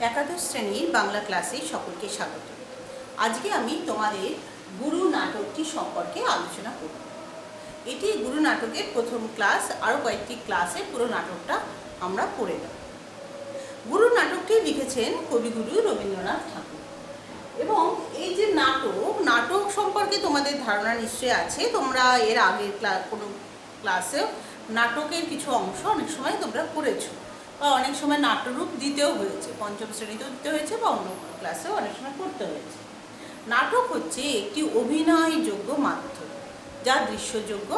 একাদশ শ্রেণীর বাংলা ক্লাসে সকলকে স্বাগত। আজকে আমি তোমাদের গুরু নাটকটি সম্পর্কে আলোচনা করব। এটি গুরু নাটকের প্রথম ক্লাস, আরও কয়েকটি ক্লাসে পুরো নাটকটা আমরা পড়ে নেব। গুরু নাটকটি লিখেছেন কবিগুরু রবীন্দ্রনাথ ঠাকুর। এবং এই যে নাটক সম্পর্কে তোমাদের ধারণা নিশ্চয়ই আছে। তোমরা এর আগের কোনো ক্লাসেও নাটকের কিছু অংশ অনেক সময় তোমরা পড়েছো, বা অনেক সময় নাট্যরূপ দিতেও হয়েছে, পঞ্চম শ্রেণীতেও দিতে হয়েছে বা অন্য ক্লাসেও অনেক সময় পড়তে হয়েছে। নাটক হচ্ছে একটি অভিনয়যোগ্য মাধ্যম, যা দৃশ্যযোগ্য,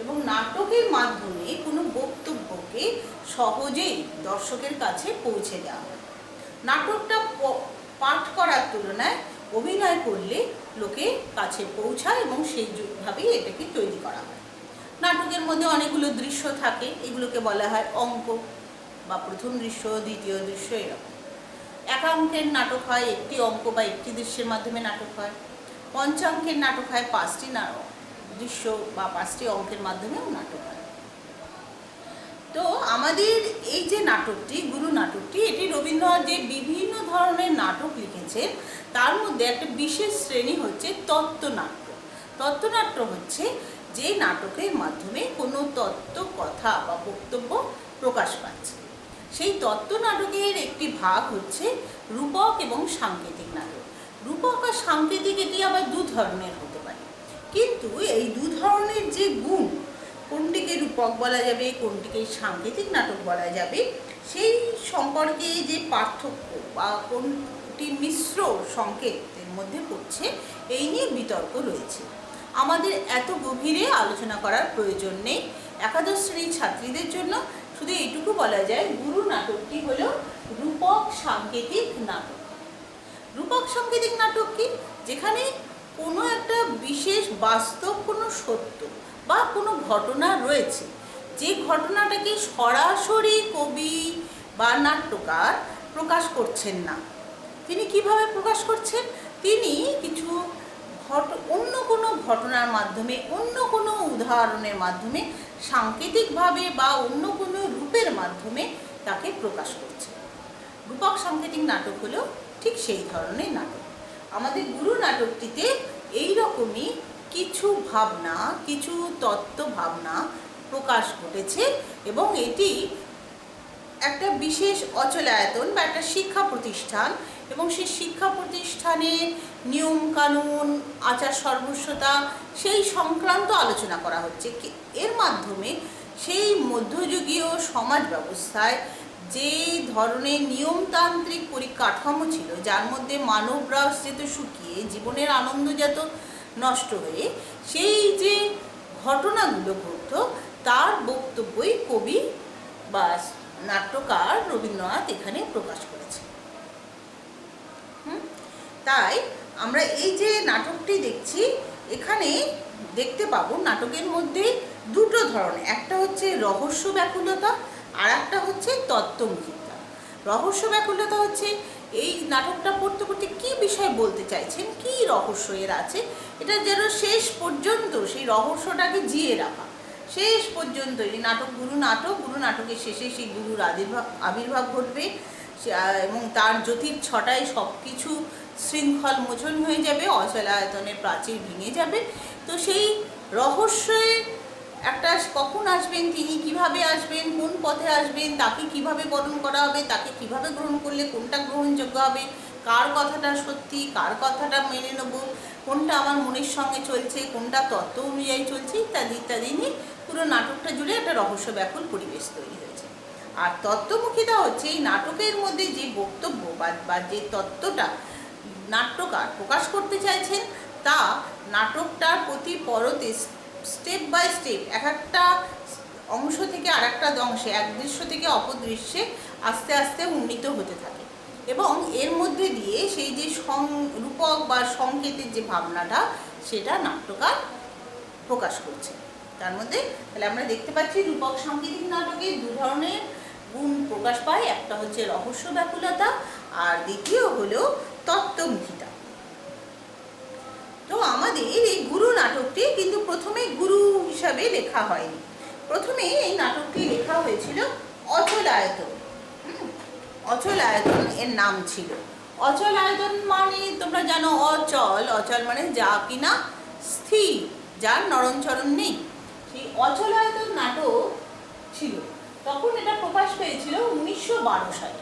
এবং নাটকের মাধ্যমে কোনো বক্তব্যকে সহজেই দর্শকের কাছে পৌঁছে দেওয়া হয়। নাটকটা পাঠ করার তুলনায় অভিনয় করলে লোকের কাছে পৌঁছায় এবং সেইভাবেই এটাকে তৈরি করা হয়। নাটকের মধ্যে অনেকগুলো দৃশ্য থাকে, এগুলোকে বলা হয় অঙ্ক বা প্রথম দৃশ্য, দ্বিতীয় দৃশ্য, এরকম। একাঙ্কের নাটক হয়, একটি অঙ্ক বা একটি দৃশ্যের মাধ্যমে নাটক হয়। পঞ্চাঙ্কের নাটক হয়, 5টি দৃশ্য বা 5টি অঙ্কের মাধ্যমেও নাটক হয়। তো আমাদের এই যে নাটকটি, গুরু নাটকটি, এটি রবীন্দ্রনাথ যে বিভিন্ন ধরনের নাটক লিখেছেন তার মধ্যে একটা বিশেষ শ্রেণী হচ্ছে তত্ত্বনাট্য। তত্ত্বনাট্য হচ্ছে যে নাটকের মাধ্যমে কোনো তত্ত্ব, কথা বা বক্তব্য প্রকাশ পাচ্ছে। সেই তত্ত্বনাটকের একটি ভাগ হচ্ছে রূপক এবং সাংকেতিক নাটক। রূপক আর সাংকেতিক এটি আবার দু ধরনের হতে পারে, কিন্তু এই দু ধরনের যে গুণ, কোনটিকে রূপক বলা যাবে, কোনটিকে সাংকেতিক নাটক বলা যাবে, সেই সম্পর্কে যে পার্থক্য বা কোনটি মিশ্র সংকেতের মধ্যে পড়ছে, এই নিয়ে বিতর্ক রয়েছে। আমাদের এত গভীরে আলোচনা করার প্রয়োজন নেই। একাদশ শ্রেণীর ছাত্রীদের জন্য শুধু এইটুকু বলা যায়, গুরু নাটকটি হলো রূপক সাংকেতিক নাটক। রূপক সাংকেতিক নাটক কি? যেখানে কোনো একটা বিশেষ বাস্তব কোনো সত্য বা কোনো ঘটনা রয়েছে, যে ঘটনাটাকে সরাসরি কবি বা নাট্যকার প্রকাশ করছেন না। তিনি কিভাবে প্রকাশ করছেন? তিনি কিছু অন্য কোনো ঘটনার মাধ্যমে, অন্য কোনো উদাহরণের মাধ্যমে, সাংকেতিকভাবে বা অন্য কোনো রূপের মাধ্যমে তাকে প্রকাশ করছে। রূপক সাংকেতিক নাটক হলো ঠিক সেই ধরনের নাটক। আমাদের গুরু নাটকটিতে এই রকমই কিছু ভাবনা, কিছু তত্ত্ব ভাবনা প্রকাশ ঘটেছে, এবং এটি একটা বিশেষ অচলায়তন বা একটা শিক্ষা প্রতিষ্ঠান, এবং সেই শিক্ষা প্রতিষ্ঠানের নিয়ম কানুন, আচার সর্বস্বতা, সেই সংক্রান্ত আলোচনা করা হচ্ছে। এর মাধ্যমে সেই মধ্যযুগীয় সমাজ ব্যবস্থায় যে ধরনের নিয়মতান্ত্রিক পরিকাঠামো ছিল, যার মধ্যে মানব রস যেত শুকিয়ে, জীবনের আনন্দ যেত নষ্ট হয়ে, সেই যে ঘটনাগুলো ঘটত, তার বক্তব্যই কবি বা নাট্যকার রবীন্দ্রনাথ এখানে প্রকাশ করেছে। তাই আমরা এই যে নাটকটি দেখছি, এখানে দেখতে পাবো নাটকের মধ্যে দুটো ধরনের, একটা হচ্ছে রহস্য ব্যাকুলতা, আর একটা হচ্ছে তত্ত্বমুখিতা। রহস্য ব্যাকুলতা হচ্ছে এই নাটকটা পড়তে পড়তে কী বিষয় বলতে চাইছেন, কী রহস্য এর আছে, এটা যেন শেষ পর্যন্ত সেই রহস্যটাকে জিয়ে রাখা। শেষ পর্যন্ত এই গুরু নাটকের শেষে সেই গুরুর আবির্ভাব ঘটবে, এবং তার জ্যোতির ছটায় সব কিছু শৃঙ্খল মোচন হয়ে যাবে, অচলায়তনের প্রাচীর ভেঙে যাবে। তো সেই রহস্যে একটা কখন আসবেন, তিনি কিভাবে আসবেন, কোন পথে আসবেন, তাকে কিভাবে বরণ করা হবে, তাকে কিভাবে গ্রহণ করলে কোনটা গ্রহণযোগ্য হবে, কার কথাটা সত্যি, কার কথাটা মেনে নেব, কোনটা আমার মনের সঙ্গে চলছে, কোনটা তত্ত্ব অনুযায়ী চলছে, ইত্যাদি ইত্যাদি নিয়ে পুরো নাটকটা জুড়ে একটা রহস্য ব্যাকুল পরিবেশ তৈরি হয়েছে। আর তত্ত্বমুখিতা হচ্ছে এই নাটকের মধ্যে যে বক্তব্য বা যে তত্ত্বটা নাট্যকার প্রকাশ করতে চাইছেন, তা নাটকটার প্রতি পরতে স্টেপ বাই স্টেপ এক একটা অংশ থেকে আর একটা অংশে, এক দৃশ্য থেকে অপর দৃশ্যে আস্তে আস্তে উন্নীত হতে থাকে, এবং এর মধ্যে দিয়ে সেই যে রূপক বা সংকেতের যে ভাবনাটা, সেটা নাট্যকার প্রকাশ করছে। তার মধ্যে তাহলে আমরা দেখতে পাচ্ছি রূপক সাংকেতিক নাটকে দু ধরনের গুণ প্রকাশ পায়, একটা হচ্ছে রহস্য ব্যাকুলতা, আর দ্বিতীয় হলো তত্ত্বমুখিতা। তো আমাদের এই গুরু নাটকটি কিন্তু প্রথমে গুরু হিসাবে লেখা হয়নি। প্রথমে এই নাটকটি লেখা হয়েছিল অচলায়তন। অচল আয়তন এর নাম ছিল। অচল আয়তন মানে তোমরা জানো অচল, অচল মানে যা কিনা স্থির, যার নড়নচড়ন নেই। সেই অচল আয়তন নাটক ছিল, তখন এটা প্রকাশ পেয়েছিল 1912 সালে।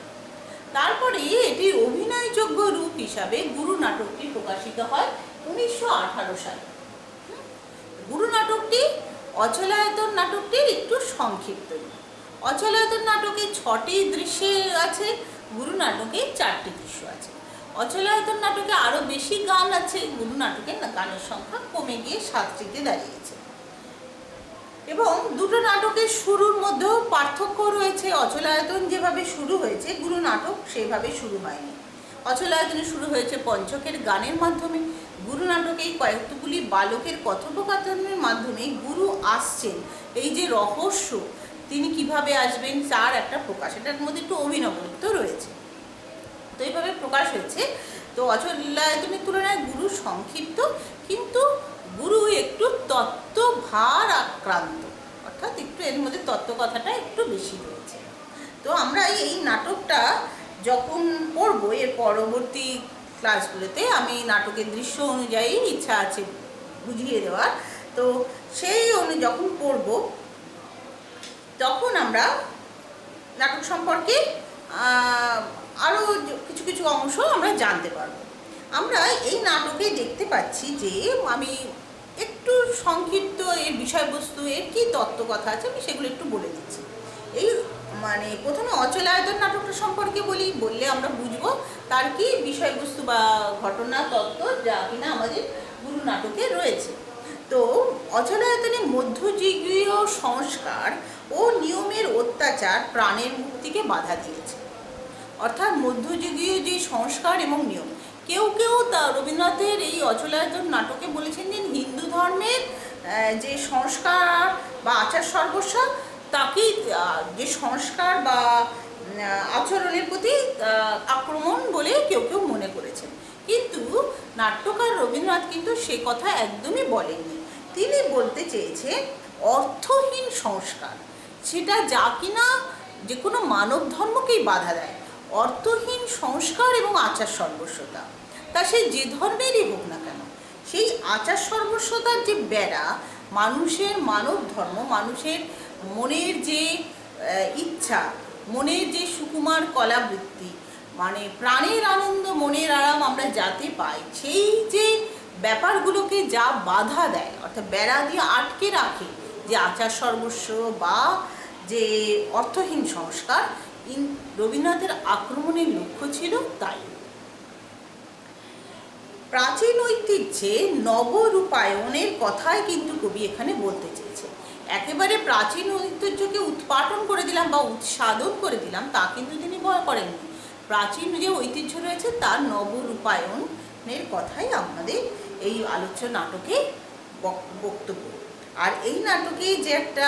তারপরে এটির অভিনয়যোগ্য রূপ হিসাবে গুরু নাটকটি প্রকাশিত হয় 1918 সালে। গুরু নাটকটি অচলায়তন নাটকটির একটু সংক্ষিপ্ত রূপ। অচলায়তন নাটকে 6টি দৃশ্য আছে, গুরু নাটকে 4টি দৃশ্য আছে। অচলায়তন নাটকে আরও বেশি গান আছে, গুরু নাটকে গানের সংখ্যা কমে গিয়ে 7টিতে দাঁড়িয়েছে। এবং দুটো নাটকের শুরুর মধ্যেও পার্থক্য রয়েছে। অচলায়তন যেভাবে শুরু হয়েছে, গুরু নাটক সেভাবে শুরু হয়নি। অচলায়তনে শুরু হয়েছে পঞ্চকের গানের মাধ্যমে, গুরু নাটকে কয়েকগুলি বালকের কথোপকথনের মাধ্যমে গুরু আসছেন, এই যে রহস্য, তিনি কিভাবে আসবেন তার একটা প্রকাশ, এটার মধ্যে একটু অভিনবত্ব রয়েছে। তো এইভাবে প্রকাশ হয়েছে। তো অচলায়তনের তুলনায় গুরু সংক্ষিপ্ত, কিন্তু গুরু একটু তত্ত্বভার আক্রান্ত, অর্থাৎ একটু এর মধ্যে তত্ত্ব কথাটা একটু বেশি রয়েছে। তো আমরা এই নাটকটা যখন পড়বো, এর পরবর্তী ক্লাসগুলোতে আমি নাটকের দৃশ্য অনুযায়ী ইচ্ছা আছে বুঝিয়ে দেওয়ার। তো সেই যখন পড়ব, তখন আমরা নাটক সম্পর্কে আরও কিছু কিছু অংশ আমরা জানতে পারবো। আমরা এই নাটকে দেখতে পাচ্ছি যে, আমি একটু সংক্ষিপ্ত এর বিষয়বস্তু, এর কী তত্ত্বকথা আছে আমি সেগুলো একটু বলে দিচ্ছি। এই মানে প্রথমে অচলায়তন নাটকটা সম্পর্কে বললে আমরা বুঝবো তার কি বিষয়বস্তু বা ঘটনা তত্ত্ব যা কিনা আমাদের গুরু নাটকে রয়েছে। তো অচলায়তনে মধ্যযুগীয় সংস্কার ও নিয়মের অত্যাচার প্রাণের মুক্তিকে বাধা দিয়েছে। অর্থাৎ মধ্যযুগীয় যে সংস্কার এবং নিয়ম, কেউ কেউ রবীন্দ্রনাথের এই অচলায়তন নাটকে বলেছেন যে হিন্দু ধর্মের যে সংস্কার বা আচার সর্বস্ব, তাকেই যে সংস্কার বা আচরণের প্রতি আক্রমণ বলে কেউ কেউ মনে করেছেন। কিন্তু নাট্যকার রবীন্দ্রনাথ কিন্তু সে কথা একদমই বলেননি। তিনি বলতে চেয়েছেন অর্থহীন সংস্কার, সেটা যা কিনা যে কোনো মানব ধর্মকেই বাধা দেয়। অর্থহীন সংস্কার এবং আচার সর্বস্বতা, তা সে যে ধর্মেরই হোক না কেন, সেই আচার সর্বস্বতার যে বেড়া, মানুষের মানব ধর্ম, মানুষের মনের যে ইচ্ছা, মনের যে সুকুমার কলাবৃত্তি, মানে প্রাণের আনন্দ, মনের আরাম আমরা যাতে পাই, সেই যে ব্যাপারগুলোকে যা বাধা দেয়, অর্থাৎ বেড়া দিয়ে আটকে রাখে যে আচার সর্বস্ব বা যে অর্থহীন সংস্কার, রবীন্দ্রনাথের আক্রমণের লক্ষ্য ছিল তাই। প্রাচীন ঐতিহ্যে নবরূপায়ণের কথাই কিন্তু কবি এখানে বলতে চেয়েছে। একেবারে প্রাচীন ঐতিহ্যকে উৎপাটন করে দিলাম বা উৎসাদন করে দিলাম তা কিন্তু তিনি করেননি। প্রাচীন যে ঐতিহ্য রয়েছে তার নবরূপায়ণের কথাই আমাদের এই আলোচ্য নাটকে বক্তব্য। আর এই নাটকে যে একটা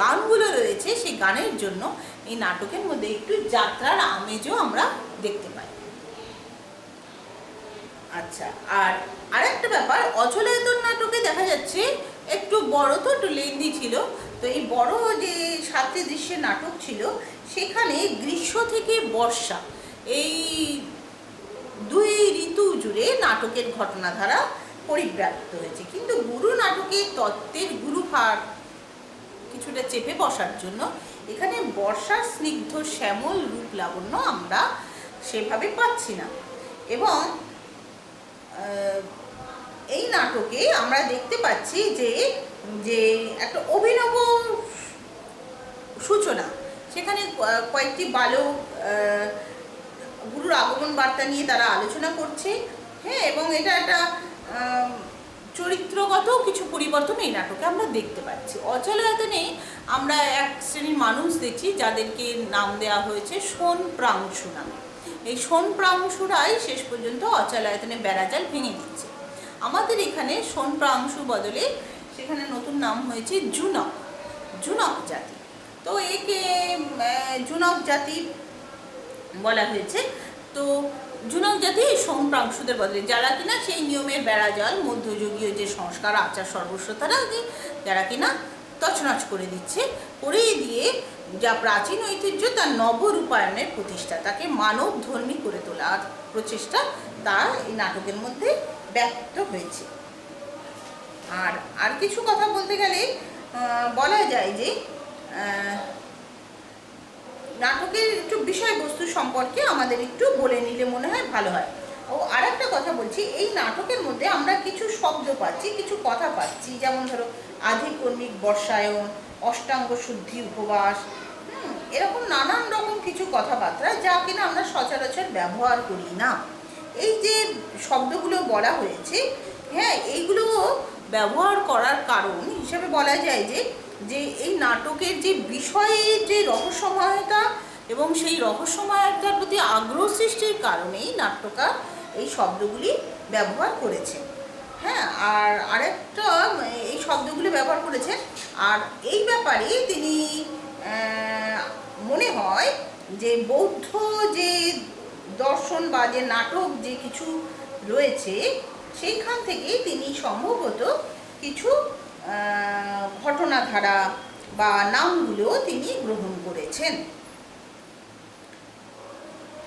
গানগুলো রয়েছে, সেই গানের জন্য এই নাটকের মধ্যে একটু যাত্রার আমেজও আমরা দেখতে পাই। আচ্ছা, আর আরেকটা ব্যাপার, অচলায়তন নাটকে দেখা যাচ্ছে একটু বড়, তো একটু লেন্দি ছিল। তো এই বড় যে 7টি দৃশ্যের নাটক ছিল, সেখানে গ্রীষ্ম থেকে বর্ষা এই 2 ঋতু জুড়ে নাটকের ঘটনাধারা পরিব্যাপ্ত হয়েছে। কিন্তু গুরু নাটকের তত্ত্বের গুরুভার কিছুটা চেপে বসার জন্য এখানে বর্ষার স্নিগ্ধ শ্যামল রূপ লাবণ্য আমরা সেভাবে পাচ্ছি না। এবং এই নাটকে আমরা দেখতে পাচ্ছি যে যে একটা অভিনব সূচনা, সেখানে কয়েকটি বালক গুরুর আগমন বার্তা নিয়ে তারা আলোচনা করছে, হ্যাঁ, এবং এটা একটা চরিত্রগত কিছু পরিবর্তন এই নাটকে আমরা দেখতে পাচ্ছি। অচলায়তনে আমরা এক শ্রেণীর মানুষ দেখছি যাদেরকে নাম দেওয়া হয়েছে সোনপ্রাংশু নামে। এই সোনপ্রাংশুরাই শেষ পর্যন্ত অচলায়তনে বেড়াজাল ভেঙে দিচ্ছে। আমাদের এখানে সোনপ্রাংশু বদলে সেখানে নতুন নাম হয়েছে জুনক, জুনক জাতি। তো একে জুনক জাতি বলা হয়েছে। তো জুনক জাতি সোনপ্রাংশুদের বদলে, যারা কিনা সেই নিয়মের বেড়াজাল, মধ্যযুগীয় যে সংস্কার আচার সর্বস্বতারা যারা কিনা তছনছ করে দিচ্ছে, করে দিয়ে যা প্রাচীন ঐতিহ্য তার নবরূপায়ণের প্রতিষ্ঠা, তাকে মানবধর্মী করে তোলার প্রচেষ্টা তা এই নাটকের মধ্যে ব্যক্ত হয়েছে। আর কিছু কথা বলতে গেলে বলা যায় যে নাটকের একটু বিষয়বস্তু সম্পর্কে আমাদের একটু বলে নিলে মনে হয় ভালো হয়। ও আর একটা কথা বলছি, এই নাটকের মধ্যে আমরা কিছু শব্দ পাচ্ছি, কিছু কথা পাচ্ছি, যেমন ধরো আধিকর্মিক বর্ষায়ন, অষ্টাঙ্গ শুদ্ধি উপবাস, এরকম নানান রকম কিছু কথাবার্তা যা কিনা আমরা সচরাচর ব্যবহার করি না। এই যে শব্দগুলো বলা হয়েছে, হ্যাঁ, এইগুলো ব্যবহার করার কারণ হিসেবে বলা যায় যে এই নাটকের যে বিষয়ে যে রহস্যময়তা এবং সেই রহস্যময়তার প্রতি আগ্রহ সৃষ্টির কারণেই নাট্যকার এই শব্দগুলি ব্যবহার করেছে। হ্যাঁ, আর আরেকটা এই শব্দগুলি ব্যবহার করেছেন। আর এই ব্যাপারে তিনি মনে হয় যে বৌদ্ধ যে দর্শন বা যে নাটক যে কিছু রয়েছে সেইখান থেকে তিনি সম্ভবত কিছু ঘটনাধারা বা নামগুলো তিনি গ্রহণ করেছেন।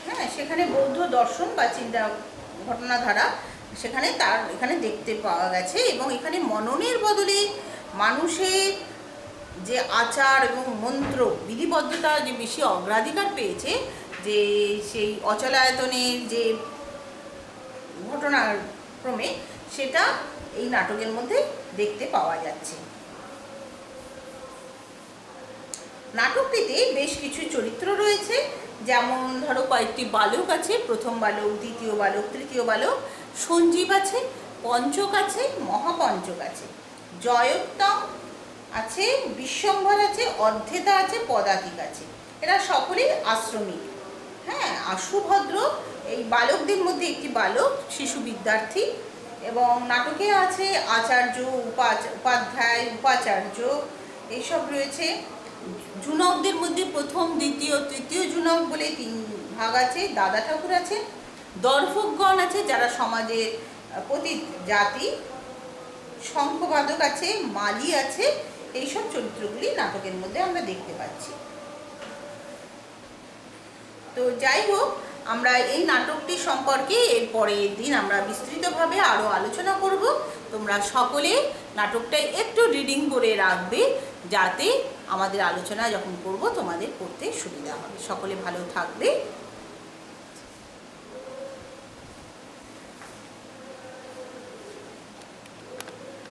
হ্যাঁ, সেখানে বৌদ্ধ দর্শন বা চিন্তা ঘটনাধারা সেখানে তার এখানে দেখতে পাওয়া গেছে, এবং এখানে মননের বদলে মানুষের যে আচার এবং মন্ত্র বিধিবদ্ধতা যে বেশি অগ্রাধিকার পেয়েছে, যে সেই অচলায়তনের যে ঘটনার ক্রমে সেটা এই নাটকের মধ্যে দেখতে পাওয়া যাচ্ছে। নাটকটিতে বেশ কিছু চরিত্র রয়েছে, যেমন ধরো কয়েকটি বালক আছে, প্রথম বালক, দ্বিতীয় বালক, তৃতীয় বালক, সঞ্জীব আছে, পঞ্চক আছে, মহাপঞ্চক আছে, জয়োত্তম আছে, বিশ্বম্ভর আছে, অর্ধেতা আছে, পদাতিক আছে। এরা সকলেই আশ্রমিক। হ্যাঁ, আর সুভদ্র এই বালকদের মধ্যে একটি বালক, শিশু বিদ্যার্থী। এবং নাটকে আছে আচার্য, উপাধ্যায়, উপাচার্য, এইসব রয়েছে। জুনকদের মধ্যে প্রথম, দ্বিতীয়, তৃতীয় জুনক বলে 3 ভাগ আছে। দাদা ঠাকুর আছে, দর্ভকগণ আছে যারা সমাজের পতিত জাতি, শঙ্খবাদক আছে, মালি আছে। এইসব চরিত্রগুলি নাটকের মধ্যে আমরা দেখতে পাচ্ছি। তো যাই হোক, আমরা এই নাটকটি সম্পর্কে এর পরের দিন আমরা বিস্তৃতভাবে আরও আলোচনা করব। তোমরা সকলে নাটকটা একটু রিডিং করে রাখবে, যাতে আমাদের আলোচনা যখন করব তোমাদের পড়তে সুবিধা হবে। সকলে ভালো থাকবে।